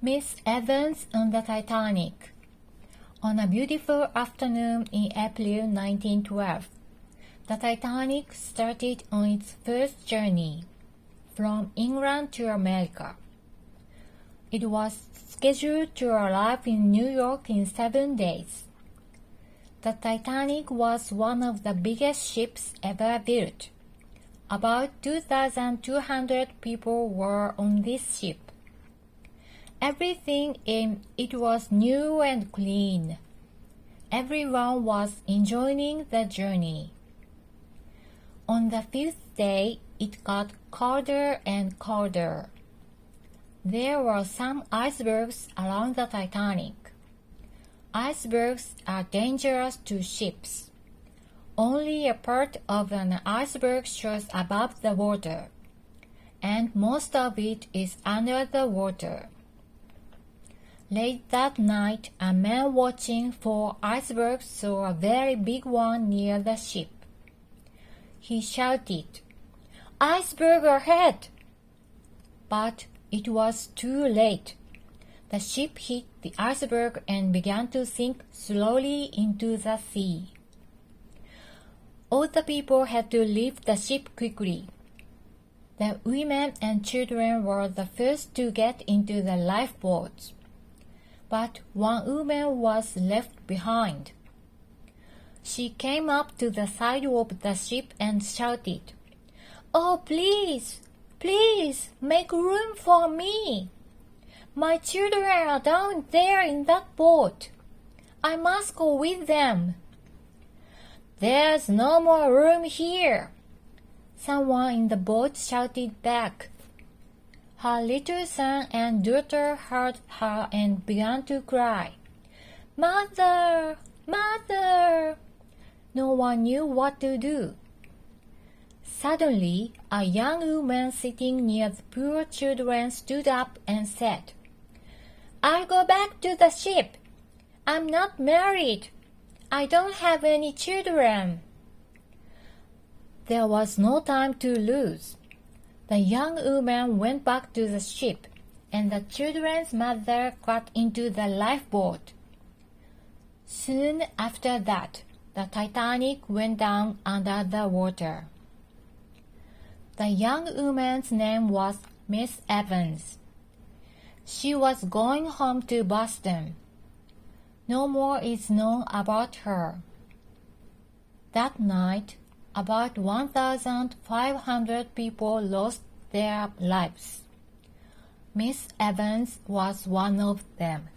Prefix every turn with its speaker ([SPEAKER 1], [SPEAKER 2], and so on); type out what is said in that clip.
[SPEAKER 1] Miss Evans on the Titanic. On a beautiful afternoon in April 1912, the Titanic started on its first journey from England to America. It was scheduled to arrive in New York in 7 days. The Titanic was one of the biggest ships ever built. About 2,200 people were on this ship. Everything in it was new and clean. Everyone was enjoying the journey. On the fifth day, it got colder and colder. There were some icebergs around the Titanic. Icebergs are dangerous to ships. Only a part of an iceberg shows above the water, and most of it is under the water. Late that night, a man watching for icebergs saw a very big one near the ship. He shouted, "Iceberg ahead!" But it was too late. The ship hit the iceberg and began to sink slowly into the sea. All the people had to leave the ship quickly. The women and children were the first to get into the lifeboats. But one woman was left behind. She came up to the side of the ship and shouted, "Oh, please, please, make room for me. My children are down there in that boat. I must go with them." "There's no more room here," someone in the boat shouted back. Her little son and daughter heard her and began to cry, "Mother! Mother!" No one knew what to do. Suddenly, a young woman sitting near the poor children stood up and said, "I'll go back to the ship. I'm not married. I don't have any children." There was no time to lose. The young woman went back to the ship, and the children's mother got into the lifeboat. Soon after that, the Titanic went down under the water. The young woman's name was Miss Evans. She was going home to Boston. No more is known about her. That night, about 1,500 people lost their lives. Miss Evans was one of them.